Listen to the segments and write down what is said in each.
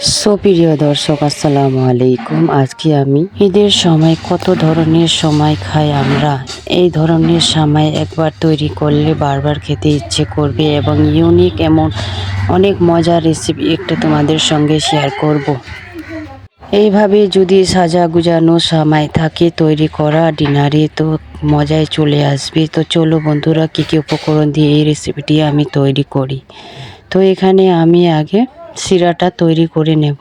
প্রিয় দর্শক, আসসালামু আলাইকুম। আজকে আমি ঈদের সময় কত ধরনের সময় খাই আমরা। এই ধরনের সময় একবার তৈরি করলে বারবার খেতে ইচ্ছে করবে এবং ইউনিক এমন অনেক মজার রেসিপি একটা তোমাদের সঙ্গে শেয়ার করব। এইভাবে যদি সাজা গুজানো সময় থাকে তৈরি করা ডিনারে, তো মজায় চলে আসবে। তো চলো বন্ধুরা, কী কী উপকরণ দিয়ে এই রেসিপিটি আমি তৈরি করি। তো এখানে আমি আগে শিরাটা তৈরি করে নেব।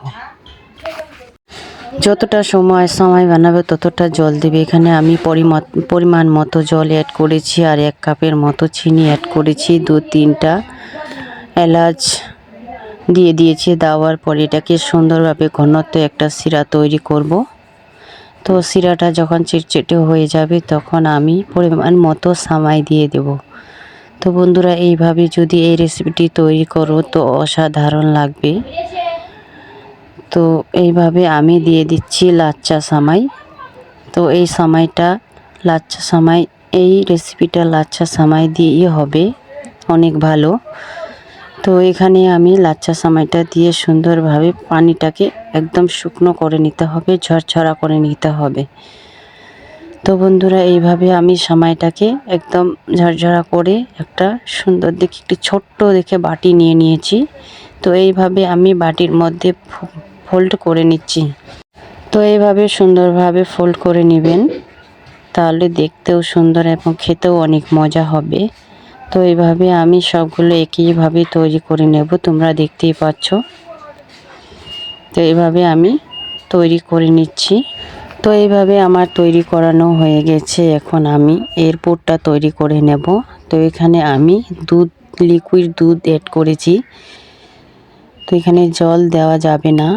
যতটা সময় বানাবে ততটা জল দেবে। এখানে আমি পরিমাণ মতো জল অ্যাড করেছি আর 1 কাপের মতো চিনি অ্যাড করেছি। 2-3টা এলাচ দিয়ে দিয়েছি। দেওয়ার পরে এটাকে সুন্দরভাবে ঘনত্ব একটা শিরা তৈরি করব। তো শিরাটা যখন চিটচিটে হয়ে যাবে তখন আমি পরিমাণ মতো সামাই দিয়ে দেব। তো বন্ধুরা, এইভাবে যদি এই রেসিপিটি তৈরি করো তো অসাধারণ লাগবে। তো এইভাবে আমি দিয়ে দিচ্ছি লাচ্চা সামাই। তো এই সামাইটা লাচ্চা সামাই, এই রেসিপিটা লাচ্চা সামাই দিয়েই হবে, অনেক ভালো। তো এখানে আমি লাচ্চা সামাইটা দিয়ে সুন্দরভাবে পানিটাকে একদম শুকনো করে নিতে হবে, ঝরঝরা করে নিতে হবে। তো বন্ধুরা, এইভাবে আমি সামাইটাকে একদম ঝরঝরা করে একটা সুন্দর দেখে একটি ছোট্ট দেখে বাটি নিয়ে নিয়েছি। তো এইভাবে আমি বাটির মধ্যে ফোল্ড করে নিচ্ছি। তো এইভাবে সুন্দরভাবে ফোল্ড করে নেবেন, তাহলে দেখতেও সুন্দর এবং খেতেও অনেক মজা হবে। তো এইভাবে আমি সবগুলো একইভাবে তৈরি করে নেব, তোমরা দেখতেই পাচ্ছ। তো এইভাবে আমি তৈরি করে নিচ্ছি। তো এইভাবে আমার তৈরি করানো হয়ে গেছে। এখন আমি এর পুরটা তৈরি করে নেব। তো এখানে আমি লিকুইড দুধ অ্যাড করেছি। তো এখানে জল দেওয়া যাবে না।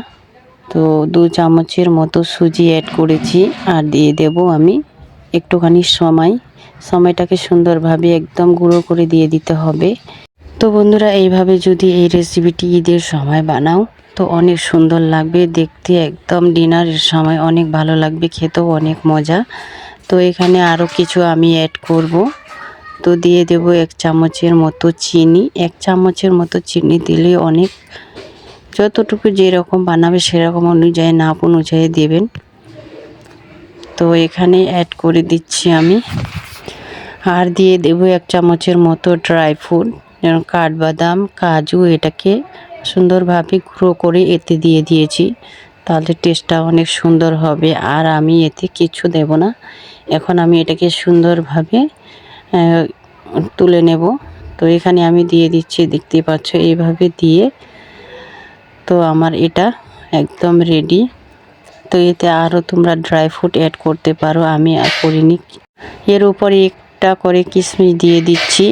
তো 2 চামচের মতো সুজি অ্যাড করেছি আর দিয়ে দেব আমি একটুখানি সময়টাকে সুন্দরভাবে একদম গুঁড়ো করে দিয়ে দিতে হবে। তো বন্ধুরা, এইভাবে যদি এই রেসিপিটি ঈদের সময় বানাও তো অনেক সুন্দর লাগবে দেখতে, একদম ডিনারের সময় অনেক ভালো লাগবে, খেতেও অনেক মজা। তো এখানে আরও কিছু আমি অ্যাড করব। তো দিয়ে দেব 1 চামচের মতো চিনি। 1 চামচের মতো চিনি দিলে অনেক, যতটুকু যেরকম বানাবে সেরকম অনুযায়ী নাপ অনুযায়ী দেবেন। তো এখানে অ্যাড করে দিচ্ছি আমি। আর দিয়ে দেব 1 চামচের মতো ড্রাই ফ্রুট, যেমন কাঠবাদাম, কাজু। এটাকে সুন্দরভাবে গুঁড়ো করে এতে দিয়ে দিয়েছি, তাহলে টেস্টটা অনেক সুন্দর হবে। আর আমি এতে কিছু দেব না। এখন আমি এটাকে সুন্দরভাবে তুলে নেব। তো এখানে আমি দিয়ে দিচ্ছি, দেখতেই পাচ্ছ এইভাবে দিয়ে। তো আমার এটা একদম রেডি। তো এতে আরও তোমরা ড্রাই ফ্রুট অ্যাড করতে পারো, আমি আর করিনি। এর উপরে একটা করে কিশমিশ দিয়ে দিচ্ছি।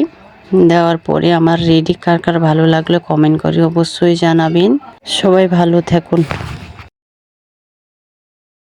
দেওয়ার পরে আমার রেডি। কার কার ভালো লাগলে কমেন্ট করে অবশ্যই জানাবেন। সবাই ভালো থাকুন।